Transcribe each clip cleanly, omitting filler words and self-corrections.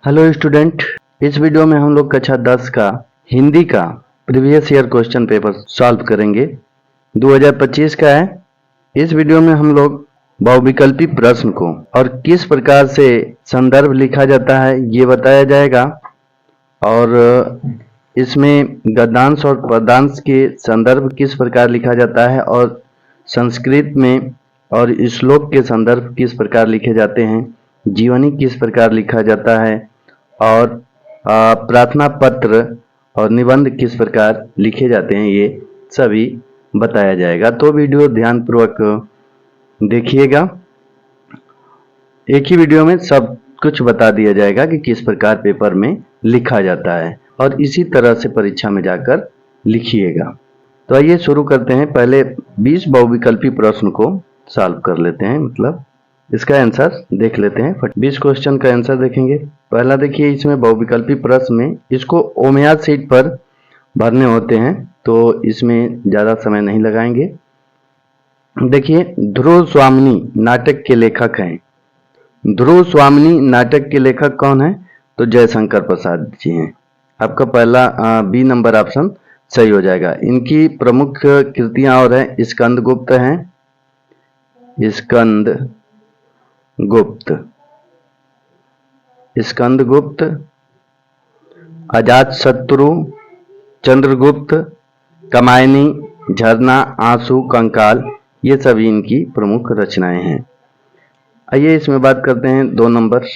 Hello student, इस video में हम लोग कक्षा 10 का हिंदी का previous year question paper solve करेंगे। 2025 का है। इस वीडियो में हम लोग बहुविकल्पी प्रश्न को और किस प्रकार से संदर्भ लिखा जाता है ये बताया जाएगा, और इसमें गद्यांश और पद्यांश के संदर्भ किस प्रकार लिखा जाता है, और संस्कृत में और श्लोक के संदर्भ किस प्रकार लिखे जाते हैं, जीवनी किस प्रकार लिखा जाता है, और प्रार्थना पत्र और निबंध किस प्रकार लिखे जाते हैं, ये सभी बताया जाएगा। तो वीडियो ध्यानपूर्वक देखिएगा। एक ही वीडियो में सब कुछ बता दिया जाएगा कि किस प्रकार पेपर में लिखा जाता है, और इसी तरह से परीक्षा में जाकर लिखिएगा। तो आइए शुरू करते हैं। पहले 20 बहुविकल्पी प्रश्न को सॉल्व कर लेते हैं, मतलब इसका आंसर देख लेते हैं। 20 क्वेश्चन का आंसर देखेंगे। पहला देखिए, इसमें बहुविकल्पी प्रश्न में इसको ओमियाद शीट पर भरने होते हैं, तो इसमें ज़्यादा समय नहीं लगाएंगे। देखिए, ध्रुव स्वामिनी नाटक के लेखक हैं। ध्रुव स्वामिनी नाटक के लेखक कौन है? तो जयशंकर प्रसाद जी हैं। आपका पहला बी नंबर ऑप्शन सही हो जाएगा। इनकी प्रमुख कृतियां और हैं स्कंदगुप्त हैं, स्कंदगुप्त, अजातशत्रु, चंद्रगुप्त, कामायनी, झरना, आंसू, कंकाल, ये सभी इनकी प्रमुख रचनाएं हैं। आइए इसमें बात करते हैं 2 नंबर।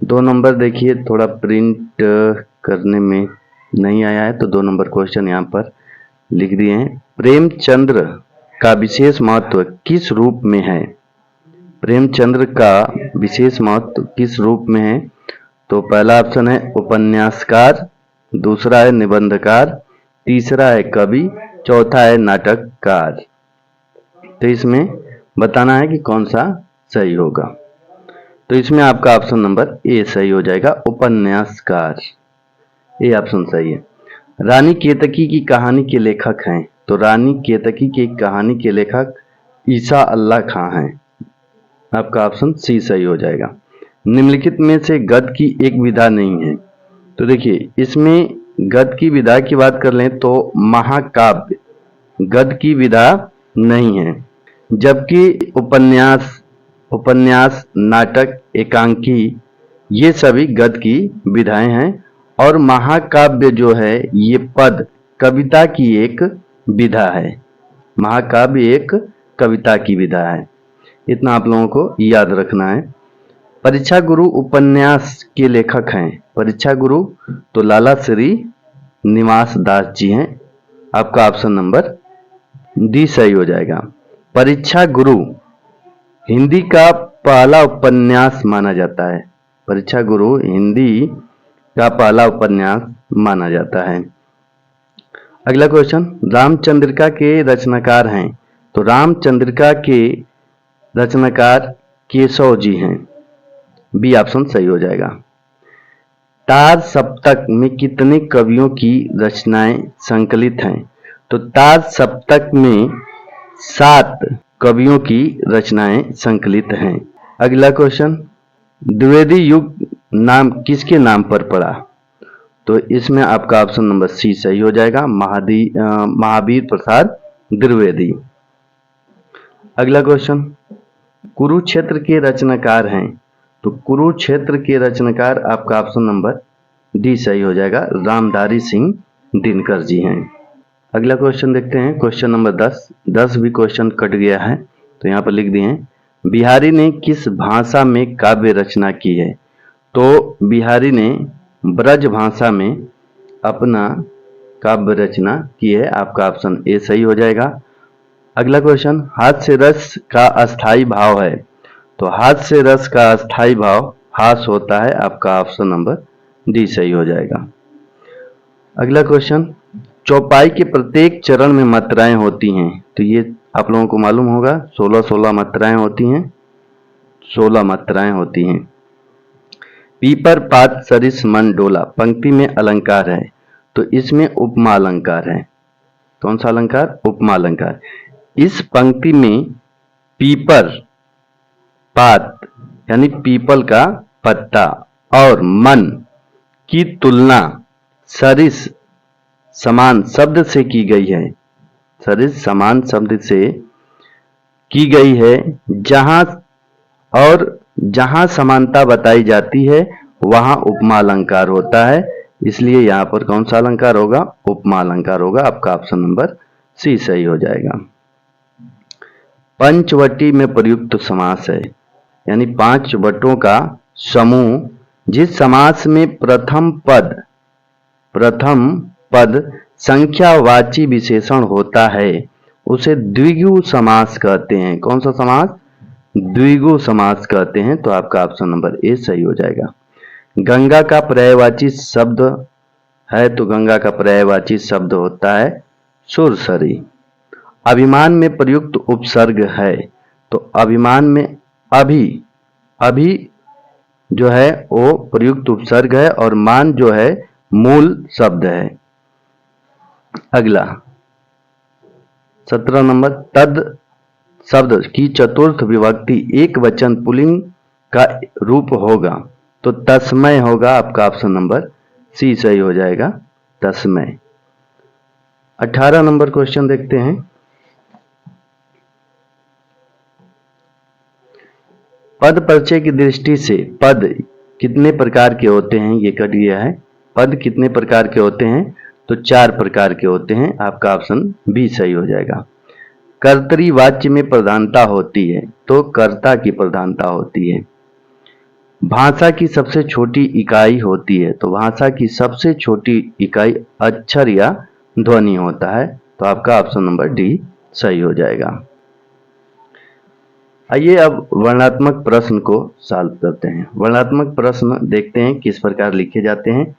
2 नंबर देखिए, थोड़ा प्रिंट करने में नहीं आया है, तो 2 नंबर क्वेश्चन यहाँ पर लिख दिए हैं। प्रेमचंद्र का विशेष महत्व किस रूप में है? प्रेमचंद्र का विशेष महत्व किस रूप में है? तो पहला ऑप्शन है उपन्यासकार, दूसरा है निबंधकार, तीसरा है कवि, चौथा है नाटककार। तो इसमें बताना है कि कौन सा सही होगा। तो इसमें आपका ऑप्शन नंबर ए सही हो जाएगा, उपन्यासकार। ए ऑप्शन सही है। रानी केतकी की कहानी के लेखक हैं। तो रानी केतकी की कहानी के लेखक ईसा अल्लाह खां हैं। आपका ऑप्शन सी सही हो जाएगा। निम्नलिखित में से गद्य की एक विधा नहीं है। तो देखिए, इसमें गद्य की विधा की बात कर लें तो महाकाव्य गद्य की विधा नहीं है, जबकि उपन्यास, नाटक, एकांकी, ये सभी गद्य की विधाएं हैं। और महाकाव्य जो है ये पद कविता की एक विधा है। महाकाव्य एक कविता की विधा है, इतना आप लोगों को याद रखना है। परीक्षा गुरु उपन्यास के लेखक हैं। परीक्षा गुरु तो लाला श्री निवास दास जी हैं। आपका ऑप्शन नंबर डी सही हो जाएगा। परीक्षा गुरु हिंदी का पहला उपन्यास माना जाता है। परीक्षा गुरु हिंदी का पहला उपन्यास माना जाता है। अगला क्वेश्चन, रामचंद्रिका के रचनाकार हैं। तो रामचंद्रिका के रचनाकार केशव जी हैं। बी ऑप्शन सही हो जाएगा। ताज सप्तक में कितने कवियों की रचनाएं संकलित हैं? तो ताज सप्तक में 7 कवियों की रचनाएं संकलित हैं। अगला क्वेश्चन, द्विवेदी युग नाम किसके नाम पर पड़ा? तो इसमें आपका ऑप्शन नंबर सी सही हो जाएगा, महावीर प्रसाद द्विवेदी। अगला क्वेश्चन, कुरुक्षेत्र के रचनाकार हैं। तो कुरुक्षेत्र के रचनाकार आपका ऑप्शन नंबर डी सही हो जाएगा, रामधारी सिंह दिनकर जी हैं। अगला क्वेश्चन देखते हैं, क्वेश्चन नंबर 10 भी क्वेश्चन कट गया है, तो यहाँ पर लिख दिए हैं, बिहारी ने किस भाषा में काव्य रचना की है? तो बिहारी ने ब्रज भाषा में अपना काव्य रचना की है। आपका ऑप्शन ए सही हो जाएगा। अगला क्वेश्चन, हास्य रस का अस्थाई भाव है। तो हास्य रस का अस्थाई भाव हास होता है। आपका ऑप्शन नंबर डी सही हो जाएगा। अगला क्वेश्चन, चौपाई के प्रत्येक चरण में मात्राएं होती हैं। तो ये आप लोगों को मालूम होगा, 16 मात्राएं होती हैं। 16 मात्राएं होती हैं। पीपर पात सरिस मन डोला पंक्ति में अलंकार है। तो इसमें उपमा अलंकार है। कौन सा अलंकार? उपमा अलंकार। इस पंक्ति में पीपर पात यानी पीपल का पत्ता और मन की तुलना सरिस समान शब्द से की गई है। सरिस समान शब्द से की गई है। जहां समानता बताई जाती है वहां उपमा अलंकार होता है, इसलिए यहां पर कौन सा अलंकार होगा? उपमा अलंकार होगा। आपका ऑप्शन नंबर सी सही हो जाएगा। पंचवटी में प्रयुक्त समास है, यानी 5 वटों का समूह जिस समास में प्रथम पद संख्यावाची विशेषण होता है उसे द्विगु समास कहते हैं। कौन सा समास? द्विगु समास कहते हैं। तो आपका ऑप्शन नंबर ए सही हो जाएगा। गंगा का पर्यायवाची शब्द है, तो गंगा का पर्यायवाची शब्द होता है सुरसरी। अभिमान में प्रयुक्त उपसर्ग है, तो अभिमान में अभी जो है वो प्रयुक्त उपसर्ग है और मान जो है मूल शब्द है। अगला 17 नंबर, तद शब्द की चतुर्थ विभक्ति एक वचन पुल्लिंग का रूप होगा, तो तस्मय होगा। आपका ऑप्शन नंबर सी सही हो जाएगा, तस्मय। 18 नंबर क्वेश्चन देखते हैं। पद परिचय की दृष्टि से पद कितने प्रकार के होते हैं, ये कर दिया है। पद कितने प्रकार के होते हैं? तो 4 प्रकार के होते हैं। आपका ऑप्शन बी सही हो जाएगा। कर्तरी वाच्य में प्रधानता होती है, तो कर्ता की प्रधानता होती है। भाषा की सबसे छोटी इकाई होती है, तो भाषा की सबसे छोटी इकाई अक्षर या ध्वनि होता है। तो आपका ऑप्शन नंबर डी सही हो जाएगा। आइए अब वर्णात्मक प्रश्न को सॉल्व करते हैं। वर्णात्मक प्रश्न देखते हैं किस प्रकार लिखे जाते हैं।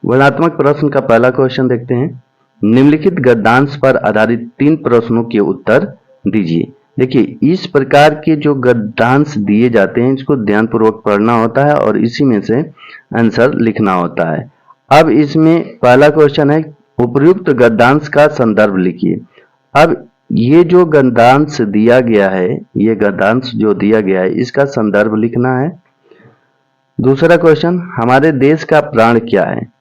वर्णात्मक प्रश्न का पहला क्वेश्चन देखते हैं। निम्नलिखित गद्यांश पर आधारित 3 प्रश्नों के उत्तर दीजिए। देखिए, इस प्रकार के जो गद्यांश दिए जाते हैं इसको ध्यानपूर्वक पढ़ना होता है और इसी में से आंसर लिखना होता है। अब इसमें पहला क्वेश्चन है, उपर्युक्त गद्यांश का संदर्भ लिखिए। अब ये जो गद्यांश दिया गया है, ये गद्यांश जो दिया गया है इसका संदर्भ लिखना है। दूसरा क्वेश्चन, हमारे देश का प्राण क्या है?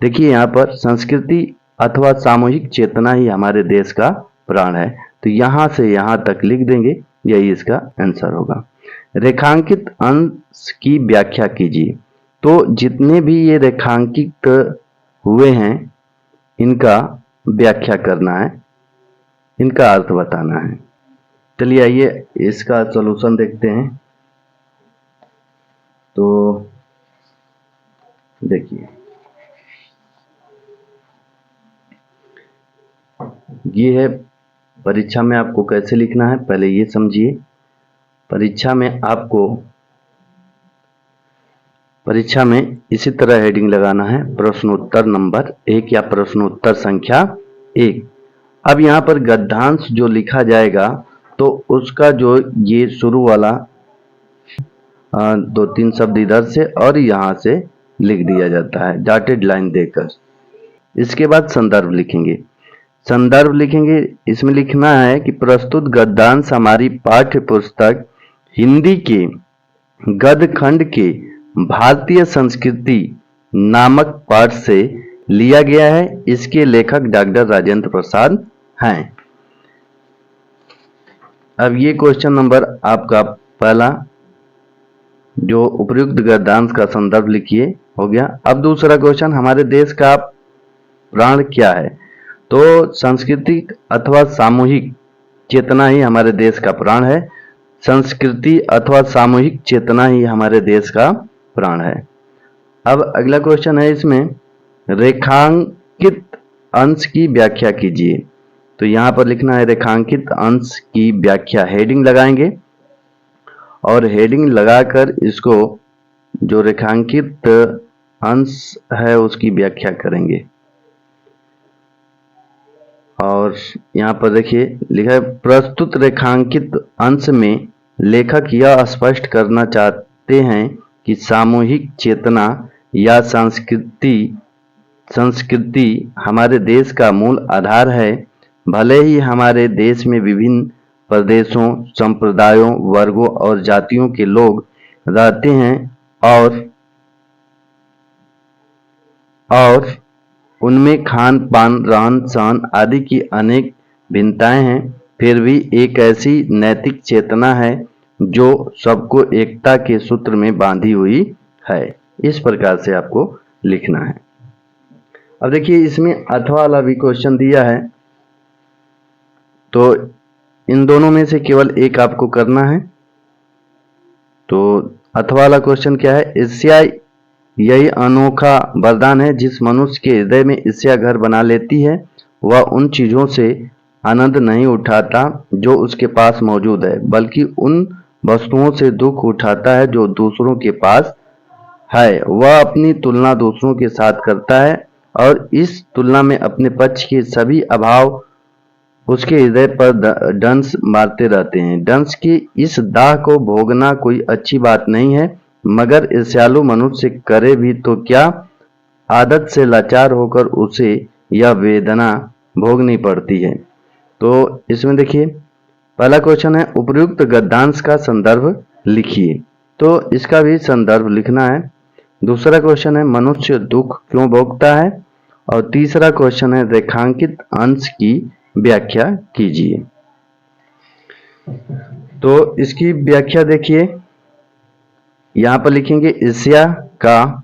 देखिए यहाँ पर संस्कृति अथवा सामूहिक चेतना ही हमारे देश का प्राण है, तो यहां से यहां तक लिख देंगे, यही इसका आंसर होगा। रेखांकित अंश की व्याख्या कीजिए। तो जितने भी ये रेखांकित हुए हैं इनका व्याख्या करना है, इनका अर्थ बताना है। चलिए आइए इसका सॉल्यूशन देखते हैं। तो देखिए, ये है परीक्षा में आपको कैसे लिखना है, पहले ये समझिए। परीक्षा में इसी तरह हेडिंग लगाना है, प्रश्नोत्तर नंबर 1 या प्रश्नोत्तर संख्या 1। अब यहाँ पर गद्यांश जो लिखा जाएगा तो उसका जो ये शुरू वाला 2-3 शब्द इधर से और यहाँ से लिख दिया जाता है डॉटेड लाइन देकर। इसके बाद संदर्भ लिखेंगे। संदर्भ लिखेंगे, इसमें लिखना है कि प्रस्तुत गद्यांश हमारी पाठ्य पुस्तक हिंदी के गद्य खंड के भारतीय संस्कृति नामक पाठ से लिया गया है। इसके लेखक डॉक्टर राजेंद्र प्रसाद हैं। अब ये क्वेश्चन नंबर आपका पहला जो उपयुक्त गद्यांश का संदर्भ लिखिए हो गया। अब दूसरा क्वेश्चन, हमारे देश का प्राण क्या है? तो संस्कृति अथवा सामूहिक चेतना ही हमारे देश का प्राण है। संस्कृति अथवा सामूहिक चेतना ही हमारे देश का प्राण है। अब अगला क्वेश्चन है, इसमें रेखांकित अंश की व्याख्या कीजिए। तो यहां पर लिखना है रेखांकित अंश की व्याख्या, हेडिंग लगाएंगे और हेडिंग लगाकर इसको जो रेखांकित अंश है उसकी व्याख्या करेंगे। और यहाँ पर देखिए लिखा है, प्रस्तुत रेखांकित अंश में लेखक यह स्पष्ट करना चाहते हैं कि सामूहिक चेतना या संस्कृति हमारे देश का मूल आधार है। भले ही हमारे देश में विभिन्न प्रदेशों, संप्रदायों, वर्गों और जातियों के लोग रहते हैं, और उनमें खान पान, रहन सहन आदि की अनेक भिन्नताएं हैं, फिर भी एक ऐसी नैतिक चेतना है जो सबको एकता के सूत्र में बांधी हुई है। इस प्रकार से आपको लिखना है। अब देखिए इसमें अथवा वाला भी क्वेश्चन दिया है, तो इन दोनों में से केवल एक आपको करना है। तो अथवा वाला क्वेश्चन क्या है? ईर्ष्या यही अनोखा वरदान है जिस मनुष्य के हृदय में ईर्ष्या घर बना लेती है, वह उन चीजों से आनंद नहीं उठाता जो उसके पास मौजूद है, बल्कि उन वस्तुओं से दुख उठाता है जो दूसरों के पास है। वह अपनी तुलना दूसरों के साथ करता है और इस तुलना में अपने पक्ष के सभी अभाव उसके हृदय पर डंस मारते रहते हैं। डंस की इस दाह को भोगना कोई अच्छी बात नहीं है, मगर ईर्ष्यालु मनुष्य करे भी तो क्या, आदत से लाचार होकर उसे यह वेदना भोगनी पड़ती है। तो इसमें देखिए पहला क्वेश्चन है उपर्युक्त गद्यांश का संदर्भ लिखिए, तो इसका भी संदर्भ लिखना है। दूसरा क्वेश्चन है मनुष्य दुख क्यों भोगता है, और तीसरा क्वेश्चन है रेखांकित अंश की व्याख्या कीजिए। तो इसकी व्याख्या देखिए, यहां पर लिखेंगे ईर्ष्या का ...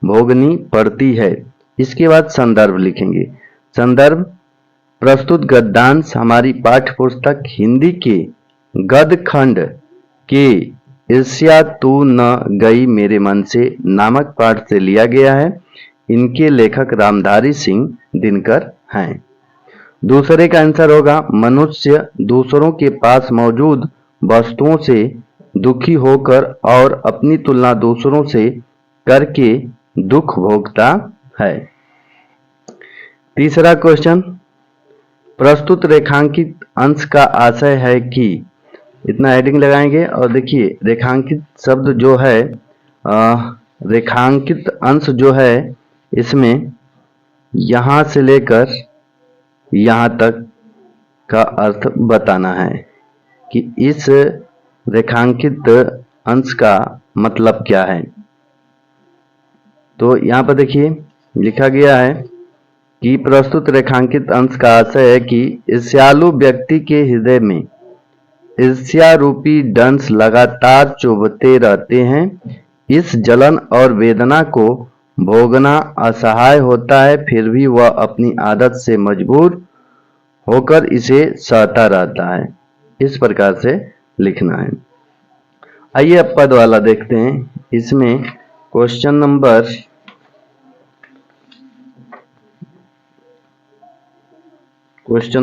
भोगनी पड़ती है। इसके बाद संदर्भ लिखेंगे। संदर्भ प्रस्तुत गद्यांश हमारी पाठ्य पुस्तक हिंदी के गद्य खंड के ईर्ष्या तू न गई मेरे मन से नामक पाठ से लिया गया है। इनके लेखक रामधारी सिंह दिनकर हैं। दूसरे का आंसर होगा मनुष्य दूसरों के पास मौजूद वस्तुओं से दुखी होकर और अपनी तुलना दूसरों से करके दुख भोगता है। तीसरा क्वेश्चन प्रस्तुत रेखांकित अंश का आशय है कि, इतना हेडिंग लगाएंगे और देखिए रेखांकित शब्द जो है रेखांकित अंश जो है इसमें यहां से लेकर यहां तक का अर्थ बताना है कि इस रेखांकित अंश का मतलब क्या है। तो यहां पर देखिए लिखा गया है कि प्रस्तुत रेखांकित अंश का आशय है कि ईर्ष्यालु व्यक्ति के हृदय में ईर्ष्या रूपी डंस लगातार चुभते रहते हैं। इस जलन और वेदना को भोगना असहाय होता है, फिर भी वह अपनी आदत से मजबूर होकर इसे सहता रहता है। इस प्रकार से लिखना है। आइए अब पद वाला देखते हैं। इसमें क्वेश्चन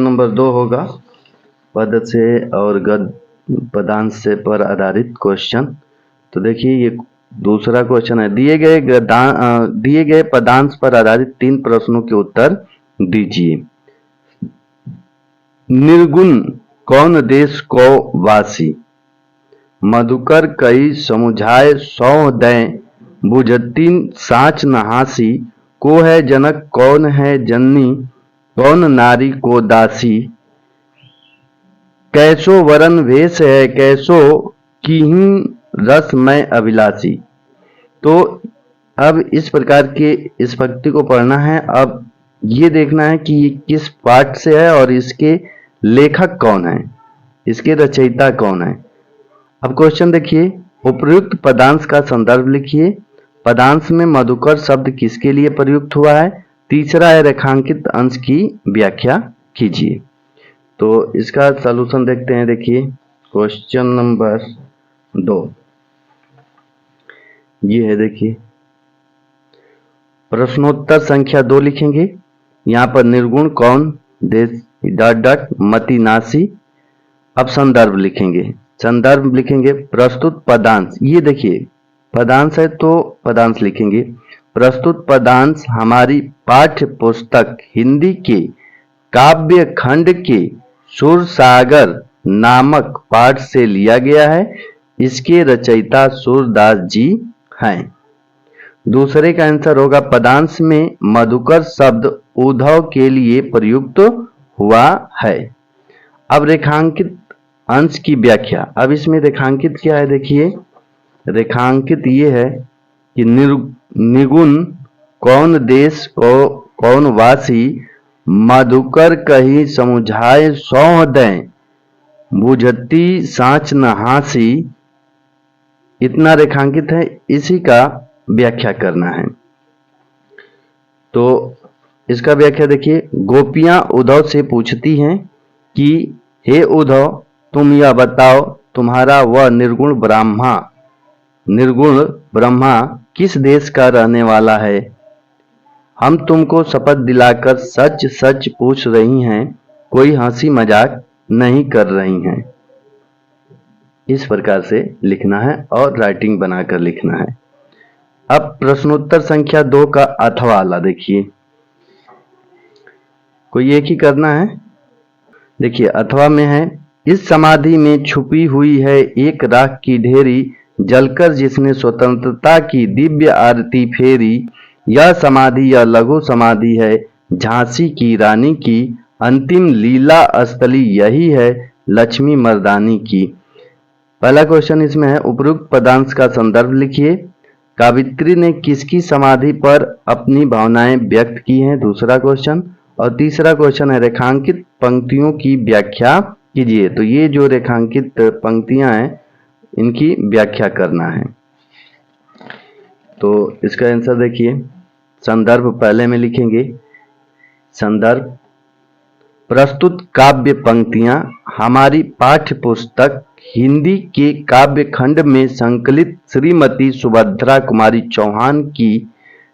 नंबर 2 होगा पद से और गद्य पदांश से पर आधारित क्वेश्चन। तो देखिए ये दूसरा क्वेश्चन है, दिए गए पदांश पर आधारित 3 प्रश्नों के उत्तर दीजिए। निर्गुण कौन देश को वासी, मधुकर कई समुझाए सौ दें, बुझतीन साच नहासी, को है जनक कौन है जननी, कौन नारी को दासी, कैसो वरन वेश है कैसो कीहीं रस में अभिलाषी। तो अब इस प्रकार के इस पंक्ति को पढ़ना है। अब ये देखना है कि ये किस पाठ से है और इसके लेखक कौन है, इसके रचयिता कौन है। अब क्वेश्चन देखिए, उपयुक्त पदांश का संदर्भ लिखिए। पदांश में मधुकर शब्द किसके लिए प्रयुक्त हुआ है। तीसरा है रेखांकित अंश की व्याख्या कीजिए। तो इसका सॉल्यूशन देखते हैं। देखिए क्वेश्चन नंबर 2 ये है। देखिए प्रश्नोत्तर संख्या 2 लिखेंगे। यहाँ पर निर्गुण कौन देश ... मति नासी। अब संदर्भ लिखेंगे। संदर्भ लिखेंगे प्रस्तुत पदांश। ये देखिए पदांश है तो पदांश लिखेंगे। प्रस्तुत पदांश हमारी पाठ्य पुस्तक हिंदी के काव्य खंड के सुरसागर नामक पाठ से लिया गया है। इसके रचयिता सूरदास जी हैं। दूसरे का आंसर होगा पदांश में मधुकर शब्द उद्धव के लिए प्रयुक्त हुआ है। अब रेखांकित अंश की व्याख्या। अब इसमें रेखांकित क्या है देखिए, रेखांकित ये है कि निगुण कौन देश को कौन वासी मधुकर कही समुझाए सौह दें बुझती साँच न हासी। इतना रेखांकित है, इसी का व्याख्या करना है। तो इसका व्याख्या देखिए, गोपियां उद्धव से पूछती हैं कि हे उद्धव, तुम यह बताओ तुम्हारा वह निर्गुण ब्रह्मा किस देश का रहने वाला है। हम तुमको शपथ दिलाकर सच सच पूछ रही हैं, कोई हंसी मजाक नहीं कर रही हैं। इस प्रकार से लिखना है और राइटिंग बनाकर लिखना है। अब प्रश्नोत्तर संख्या 2 का अथवा वाला देखिए, कोई एक ही करना है। देखिए अथवा में है, इस समाधि में छुपी हुई है एक राख की ढेरी, जलकर जिसने स्वतंत्रता की दिव्य आरती फेरी। यह समाधि या लघु समाधि है झांसी की रानी की, अंतिम लीला स्थली यही है लक्ष्मी मर्दानी की। पहला क्वेश्चन इसमें है, उपरोक्त पदांश का संदर्भ लिखिए। कावित्री ने किसकी समाधि पर अपनी भावनाएं व्यक्त की हैं, दूसरा क्वेश्चन। और तीसरा क्वेश्चन है, रेखांकित पंक्तियों की व्याख्या कीजिए। तो ये जो रेखांकित पंक्तियां हैं इनकी व्याख्या करना है। तो इसका आंसर देखिए, संदर्भ पहले में लिखेंगे। संदर्भ, प्रस्तुत काव्य पंक्तियां हमारी पाठ्य पुस्तक हिंदी के काव्य खंड में संकलित श्रीमती सुभद्रा कुमारी चौहान की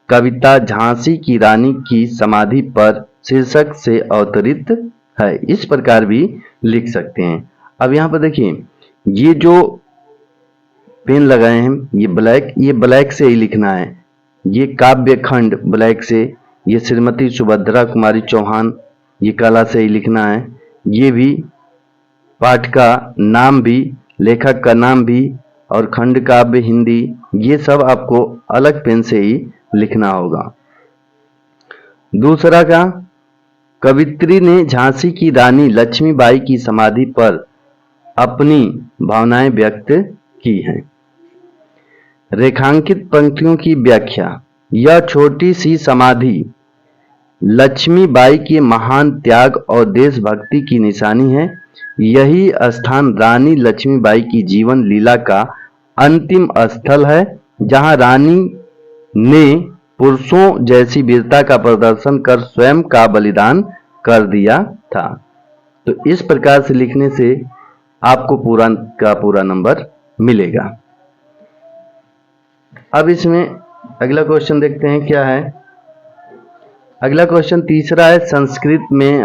कविता झांसी की रानी की समाधि पर शीर्षक से अवतरित है। इस प्रकार भी लिख सकते हैं। अब यहाँ पर देखिए, ये जो पेन लगाए हैं ये ब्लैक से ही लिखना है। ये काव्य खंड ब्लैक से, ये श्रीमती सुभद्रा कुमारी चौहान ये काला से ही लिखना है। ये भी पाठ का नाम भी, लेखक का नाम भी और खंड काव्य हिंदी, ये सब आपको अलग पेन से ही लिखना होगा। दूसरा का, कवित्री ने झांसी की रानी लक्ष्मीबाई की समाधि पर अपनी भावनाएं व्यक्त की हैं। रेखांकित पंक्तियों की व्याख्या, यह छोटी सी समाधि लक्ष्मीबाई के महान त्याग और देशभक्ति की निशानी है। यही स्थान रानी लक्ष्मीबाई की जीवन लीला का अंतिम स्थल है, जहां रानी ने पुरुषों जैसी वीरता का प्रदर्शन कर स्वयं का बलिदान कर दिया था। तो इस प्रकार से लिखने से आपको पूरा का पूरा नंबर मिलेगा। अब इसमें अगला क्वेश्चन देखते हैं क्या है। अगला क्वेश्चन तीसरा है, संस्कृत में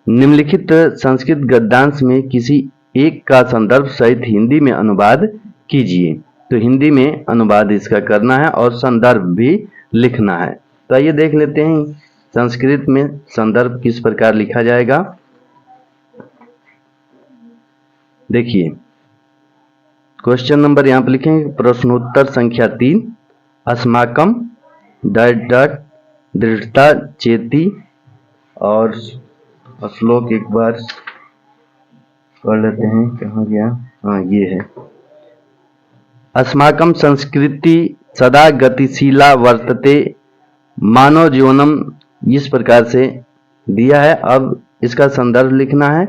निम्नलिखित संस्कृत गद्यांश में किसी एक का संदर्भ सहित हिंदी में अनुवाद कीजिए। तो हिंदी में अनुवाद इसका करना है और संदर्भ भी लिखना है। तो आइए देख लेते हैं संस्कृत में संदर्भ किस प्रकार लिखा जाएगा। देखिए क्वेश्चन नंबर यहाँ पर लिखेंगे, प्रश्नोत्तर संख्या 3, अस्माकम दृढ़ता चेती। और श्लोक एक बार पढ़ लेते हैं, कहाँ गया, हाँ ये है, अस्माकं संस्कृति सदा गतिशीला वर्तते मानव जीवनम, इस प्रकार से दिया है। अब इसका संदर्भ लिखना है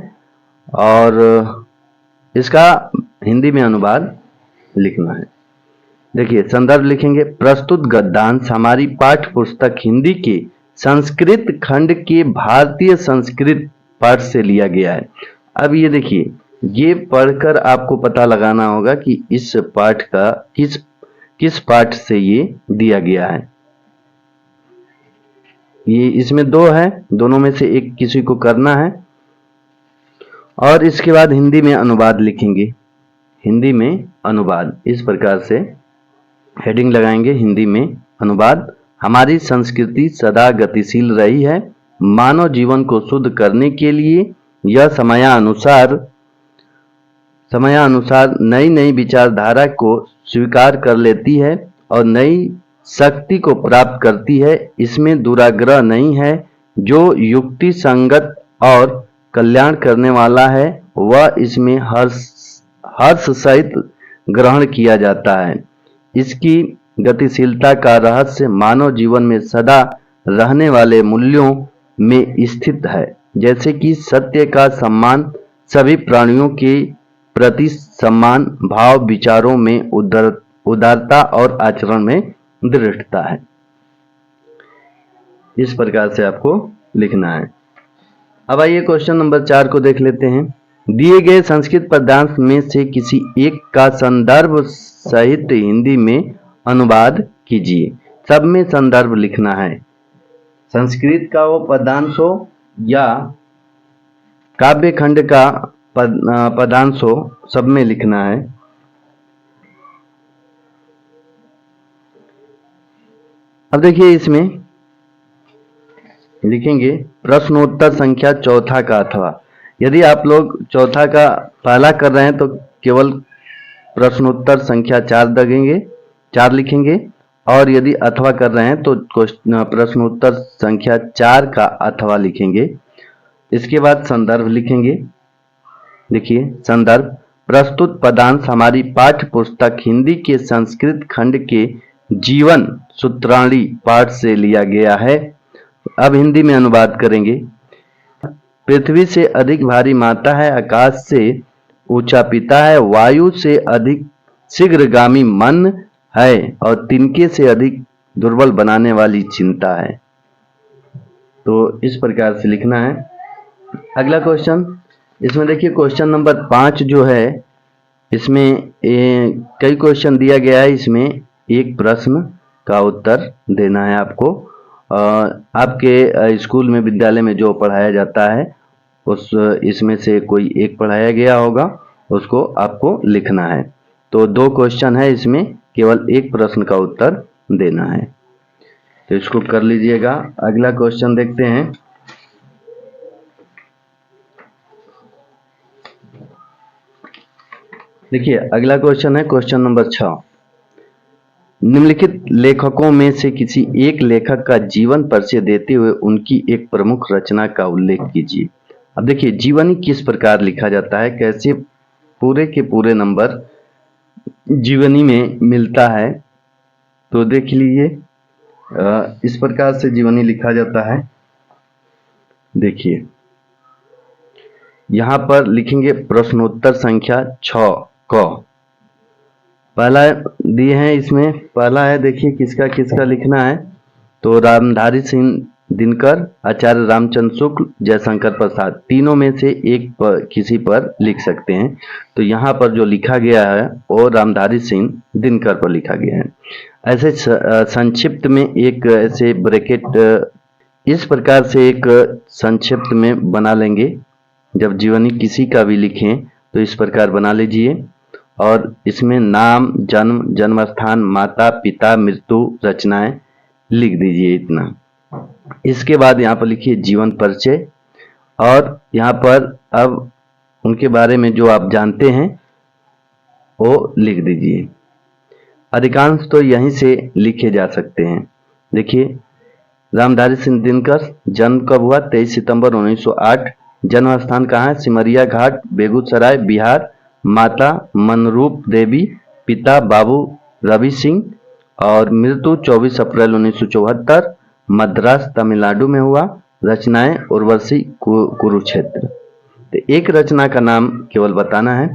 और इसका हिंदी में अनुवाद लिखना है। देखिए संदर्भ लिखेंगे, प्रस्तुत गद्यांश हमारी पाठ्य पुस्तक हिंदी के संस्कृत खंड के भारतीय संस्कृत पाठ से लिया गया है। अब ये देखिए, ये पढ़कर आपको पता लगाना होगा कि इस पाठ का किस पाठ से ये दिया गया है। ये इसमें दो है, दोनों में से एक किसी को करना है। और इसके बाद हिंदी में अनुवाद लिखेंगे। हिंदी में अनुवाद इस प्रकार से हेडिंग लगाएंगे, हिंदी में अनुवाद, हमारी संस्कृति सदा गतिशील रही है, मानव जीवन को शुद्ध करने के लिए यह समयानुसार नई नई विचारधारा को स्वीकार कर लेती है और नई शक्ति को प्राप्त करती है। इसमें दुराग्रह नहीं है, जो युक्ति संगत और कल्याण करने वाला है वह इसमें हर्ष सहित ग्रहण किया जाता है। इसकी गतिशीलता का रहस्य मानव जीवन में सदा रहने वाले मूल्यों में स्थित है, जैसे कि सत्य का सम्मान, सभी प्राणियों के प्रति सम्मान, भाव विचारों में उदारता और आचरण में दृढ़ता है। इस प्रकार से आपको लिखना है। अब आइए क्वेश्चन नंबर 4 को देख लेते हैं। दिए गए संस्कृत पदार्थ में से किसी एक का संदर्भ सहित हिंदी में अनुवाद कीजिए। सब में संदर्भ लिखना है। संस्कृत का वो पदांश हो या काव्य खंड का पदांश हो, सब में लिखना है। अब देखिए इसमें लिखेंगे प्रश्नोत्तर संख्या चौथा का अथवा। यदि आप लोग चौथा का पहला कर रहे हैं तो केवल प्रश्नोत्तर संख्या 4 लिखेंगे, और यदि अथवा कर रहे हैं तो प्रश्नोत्तर संख्या 4 का अथवा लिखेंगे। इसके बाद संदर्भ लिखेंगे। देखिए संदर्भ, प्रस्तुत पदांश हमारी पाठ्य पुस्तक हिंदी के संस्कृत खंड के जीवन सूत्राणी पाठ से लिया गया है। अब हिंदी में अनुवाद करेंगे। पृथ्वी से अधिक भारी माता है, आकाश से ऊंचा पिता है, वायु से अधिक शीघ्रगामी मन है, और तिनके से अधिक दुर्बल बनाने वाली चिंता है। तो इस प्रकार से लिखना है। अगला क्वेश्चन, इसमें देखिए क्वेश्चन नंबर 5 जो है, इसमें कई क्वेश्चन दिया गया है। इसमें एक प्रश्न का उत्तर देना है आपको। आपके स्कूल में, विद्यालय में जो पढ़ाया जाता है उस इसमें से कोई एक पढ़ाया गया होगा, उसको आपको लिखना है। तो 2 क्वेश्चन है, इसमें केवल एक प्रश्न का उत्तर देना है, तो इसको कर लीजिएगा। अगला क्वेश्चन देखते हैं। देखिए अगला क्वेश्चन है क्वेश्चन नंबर 6। निम्नलिखित लेखकों में से किसी एक लेखक का जीवन परिचय देते हुए उनकी एक प्रमुख रचना का उल्लेख कीजिए। अब देखिए जीवनी किस प्रकार लिखा जाता है, कैसे पूरे के पूरे नंबर जीवनी में मिलता है, तो देख लीजिए। इस प्रकार से जीवनी लिखा जाता है। देखिए यहां पर लिखेंगे प्रश्नोत्तर संख्या 6 क। पहला दिए हैं, इसमें पहला है, देखिए किसका किसका लिखना है। तो रामधारी सिंह दिनकर, आचार्य रामचंद्र शुक्ल, जयशंकर प्रसाद, तीनों में से एक पर किसी पर लिख सकते हैं। तो यहाँ पर जो लिखा गया है वो रामधारी सिंह दिनकर पर लिखा गया है। ऐसे संक्षिप्त में एक ऐसे ब्रैकेट इस प्रकार से एक संक्षिप्त में बना लेंगे। जब जीवनी किसी का भी लिखें तो इस प्रकार बना लीजिए, और इसमें नाम, जन्म, जन्म स्थान, माता पिता, मृत्यु, रचनाएं लिख दीजिए इतना। इसके बाद यहाँ पर लिखिए जीवन परिचय, और यहाँ पर अब उनके बारे में जो आप जानते हैं वो लिख दीजिए। अधिकांश तो यहीं से लिखे जा सकते हैं। देखिए रामधारी सिंह दिनकर, जन्म कब हुआ, 23 सितंबर 1908। जन्म स्थान कहाँ है, सिमरिया घाट, बेगूसराय, बिहार। माता मनरूप देवी, पिता बाबू रवि सिंह, और मृत्यु 24 अप्रैल 1974, मद्रास तमिलनाडु में हुआ। रचनाएं उर्वशी कुरुक्षेत्र। तो एक रचना का नाम केवल बताना है।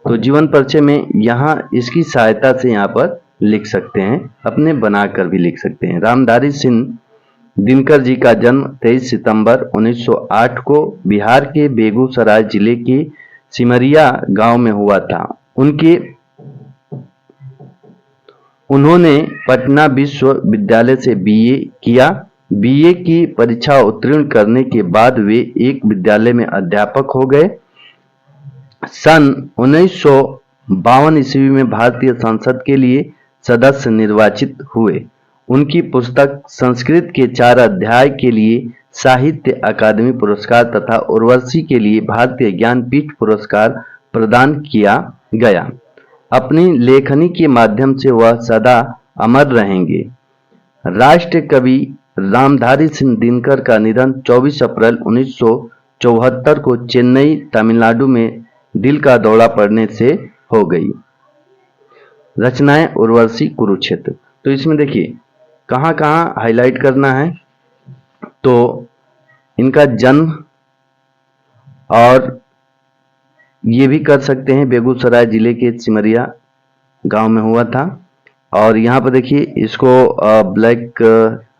तो जीवन परिचय में यहाँ इसकी सहायता से यहाँ पर लिख सकते हैं, अपने बनाकर भी लिख सकते हैं। रामधारी सिंह दिनकर जी का जन्म 23 सितंबर 1908 को बिहार के बेगूसराय जिले के सिमरिया गांव में हुआ था। उन्होंने पटना विश्वविद्यालय से बीए किया। बीए की परीक्षा उत्तीर्ण करने के बाद वे एक विद्यालय में अध्यापक हो गए। सन 1952 ईस्वी में भारतीय संसद के लिए सदस्य निर्वाचित हुए। उनकी पुस्तक संस्कृत के 4 अध्याय के लिए साहित्य अकादमी पुरस्कार तथा उर्वशी के लिए भारतीय ज्ञानपीठ पुरस्कार प्रदान किया गया। अपनी लेखनी के माध्यम से वह सदा अमर रहेंगे। राष्ट्र कवि रामधारी सिंह दिनकर का निधन 24 अप्रैल 1974 को चेन्नई, तमिलनाडु में दिल का दौरा पड़ने से हो गई। रचनाएं उर्वशी कुरुक्षेत्र। तो इसमें देखिए कहाँ कहाँ हाईलाइट करना है, तो इनका जन्म, और ये भी कर सकते हैं बेगूसराय जिले के सिमरिया गांव में हुआ था। और यहाँ पर देखिए इसको ब्लैक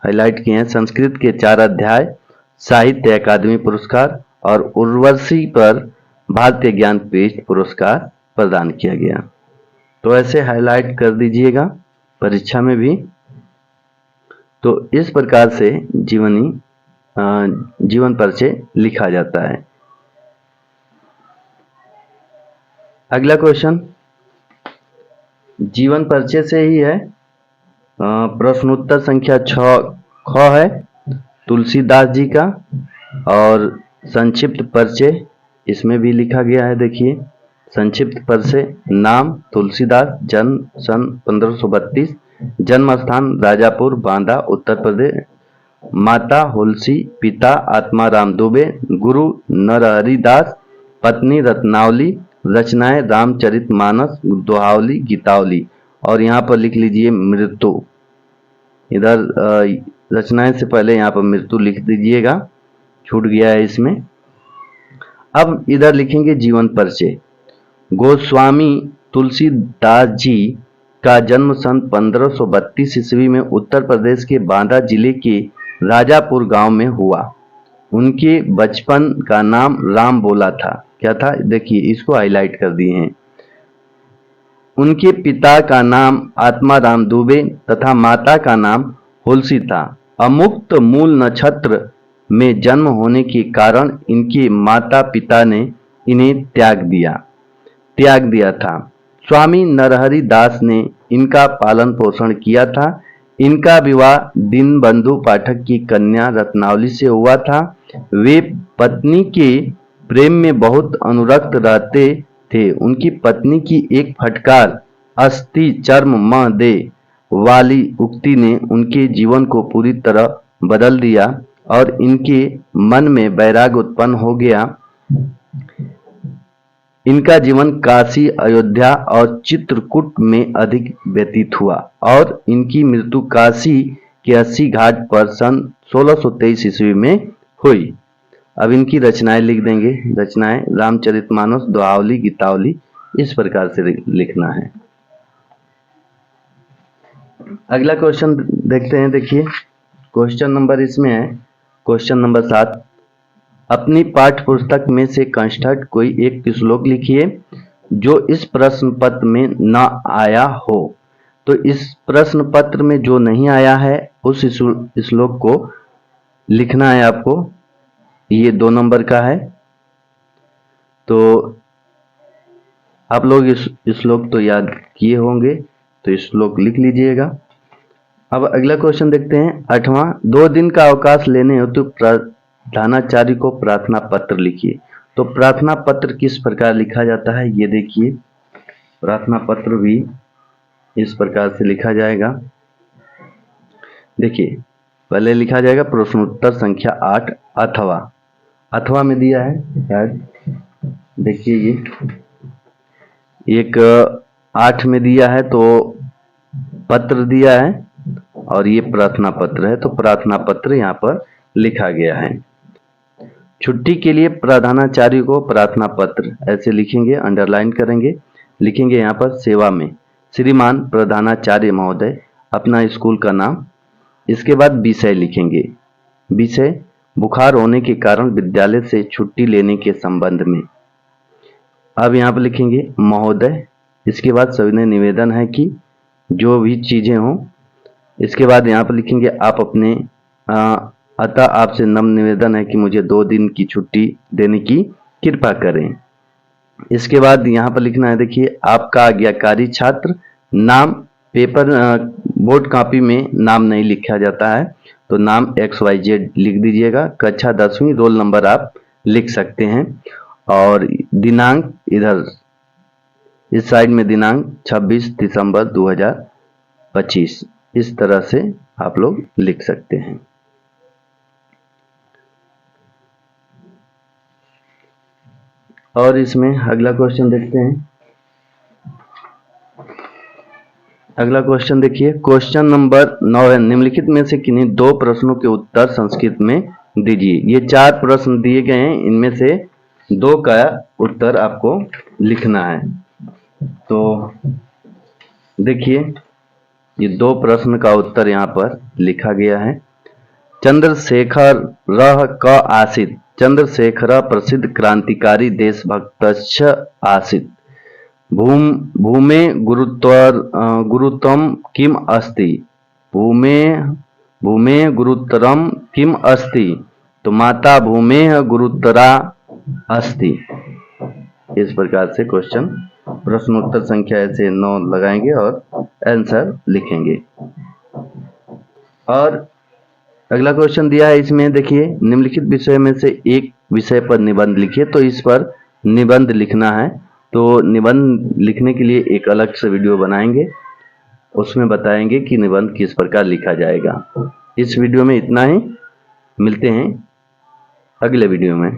हाईलाइट किए हैं, संस्कृत के 4 अध्याय, साहित्य अकादमी पुरस्कार और उर्वशी पर भारतीय ज्ञानपीठ पुरस्कार प्रदान किया गया। तो ऐसे हाईलाइट कर दीजिएगा परीक्षा में भी। तो इस प्रकार से जीवन परिचय लिखा जाता है। अगला क्वेश्चन जीवन परिचय से ही है, प्रश्नोत्तर संख्या 6 ख है तुलसीदास जी का, और संक्षिप्त परिचय इसमें भी लिखा गया है। देखिए संक्षिप्त परिचय, नाम तुलसीदास, जन्म सन 1532, जन्म स्थान राजापुर बांदा उत्तर प्रदेश, माता हुलसी, पिता आत्माराम दुबे, गुरु नरहरिदास, पत्नी रत्नावली, रचनाएं रामचरितमानस, दोहावली, गीतावली। और यहाँ पर लिख लीजिए मृत्यु, इधर रचनाएं से पहले यहाँ पर मृत्यु लिख दीजिएगा, छूट गया है इसमें। अब इधर लिखेंगे जीवन परिचय। गोस्वामी तुलसीदास जी का जन्म सन 1532 ईस्वी में उत्तर प्रदेश के बांदा जिले के राजापुर गांव में हुआ। उनके बचपन का नाम राम बोला था। क्या था? देखिए इसको हाईलाइट कर दिए हैं। उनके पिता का नाम आत्माराम दुबे तथा माता का नाम हुलसी था। अमुक्त मूल नक्षत्र में जन्म होने के कारण इनके माता पिता ने इन्हें त्याग दिया था। स्वामी नरहरि दास ने इनका पालन पोषण किया था। इनका विवाह दीनबंधु पाठक की कन्या रत्नावली से हुआ था। वे पत्नी के प्रेम में बहुत अनुरक्त रहते थे। उनकी पत्नी की एक फटकार अस्थि चर्म म दे वाली उक्ति ने उनके जीवन को पूरी तरह बदल दिया और इनके मन में वैराग्य उत्पन्न हो गया। इनका जीवन काशी, अयोध्या और चित्रकूट में अधिक व्यतीत हुआ और इनकी मृत्यु काशी के 80 घाट पर सन 1623 ईस्वी में हुई। अब इनकी रचनाएं लिख देंगे। रचनाएं रामचरितमानस, दोहावली, गीतावली, इस प्रकार से लिखना है। अगला क्वेश्चन देखते हैं। देखिए क्वेश्चन नंबर इसमें है क्वेश्चन नंबर 7। अपनी पाठ्य पुस्तक में से कंस्ट्रक्ट कोई एक श्लोक लिखिए जो इस प्रश्न पत्र में न आया हो। तो इस प्रश्न पत्र में जो नहीं आया है उस श्लोक को लिखना है आपको। ये 2 नंबर का है, तो आप लोग इस श्लोक तो याद किए होंगे, तो इस श्लोक लिख लीजिएगा। अब अगला क्वेश्चन देखते हैं 8वां। 2 दिन का अवकाश लेने हेतु प्रधानाचार्य को प्रार्थना पत्र लिखिए। तो प्रार्थना पत्र किस प्रकार लिखा जाता है ये देखिए। प्रार्थना पत्र भी इस प्रकार से लिखा जाएगा। देखिए पहले लिखा जाएगा प्रश्नोत्तर संख्या 8 अथवा में दिया है शायद। देखिए ये एक 8 में दिया है तो पत्र दिया है और ये प्रार्थना पत्र है, तो प्रार्थना पत्र यहाँ पर लिखा गया है। छुट्टी के लिए प्रधानाचार्य को प्रार्थना पत्र ऐसे लिखेंगे, अंडरलाइन करेंगे, लिखेंगे यहाँ पर सेवा में श्रीमान प्रधानाचार्य महोदय, अपना स्कूल का नाम। इसके बाद विषय लिखेंगे। विषय बुखार होने के कारण विद्यालय से छुट्टी लेने के संबंध में। अब यहाँ पर लिखेंगे महोदय। इसके बाद सविनय निवेदन है कि जो भी चीजें हों। इसके बाद यहाँ पर लिखेंगे आप अपने अतः आपसे नम्र निवेदन है कि मुझे 2 दिन की छुट्टी देने की कृपा करें। इसके बाद यहाँ पर लिखना है, देखिए आपका आज्ञाकारी छात्र। नाम पेपर बोर्ड कॉपी में नाम नहीं लिखा जाता है, तो नाम XYZ लिख दीजिएगा। कक्षा 10वीं, रोल नंबर आप लिख सकते हैं और दिनांक इधर इस साइड में दिनांक 26 दिसंबर 2025, इस तरह से आप लोग लिख सकते हैं। और इसमें अगला क्वेश्चन देखते हैं। अगला क्वेश्चन देखिए, क्वेश्चन नंबर 9 है, निम्नलिखित में से किन्हीं 2 प्रश्नों के उत्तर संस्कृत में दीजिए। ये 4 प्रश्न दिए गए हैं, इनमें से 2 का उत्तर आपको लिखना है। तो देखिए, ये 2 प्रश्न का उत्तर यहाँ पर लिखा गया है। चंद्रशेखर क आसीत्, चंद्रशेखर प्रसिद्ध क्रांतिकारी देशभक्तश्च आसीत्। भूमे गुरुत्वम किम अस्ति, भूमे गुरुत्तरम किम अस्ति, तो माता भूमे गुरुत्तरा अस्ति। इस प्रकार से क्वेश्चन प्रश्नोत्तर संख्या ऐसे 9 लगाएंगे और आंसर लिखेंगे। और अगला क्वेश्चन दिया है, इसमें देखिए, निम्नलिखित विषय में से एक विषय पर निबंध लिखिए। तो इस पर निबंध लिखना है। तो निबंध लिखने के लिए एक अलग से वीडियो बनाएंगे, उसमें बताएंगे कि निबंध किस प्रकार लिखा जाएगा। इस वीडियो में इतना ही, मिलते हैं अगले वीडियो में।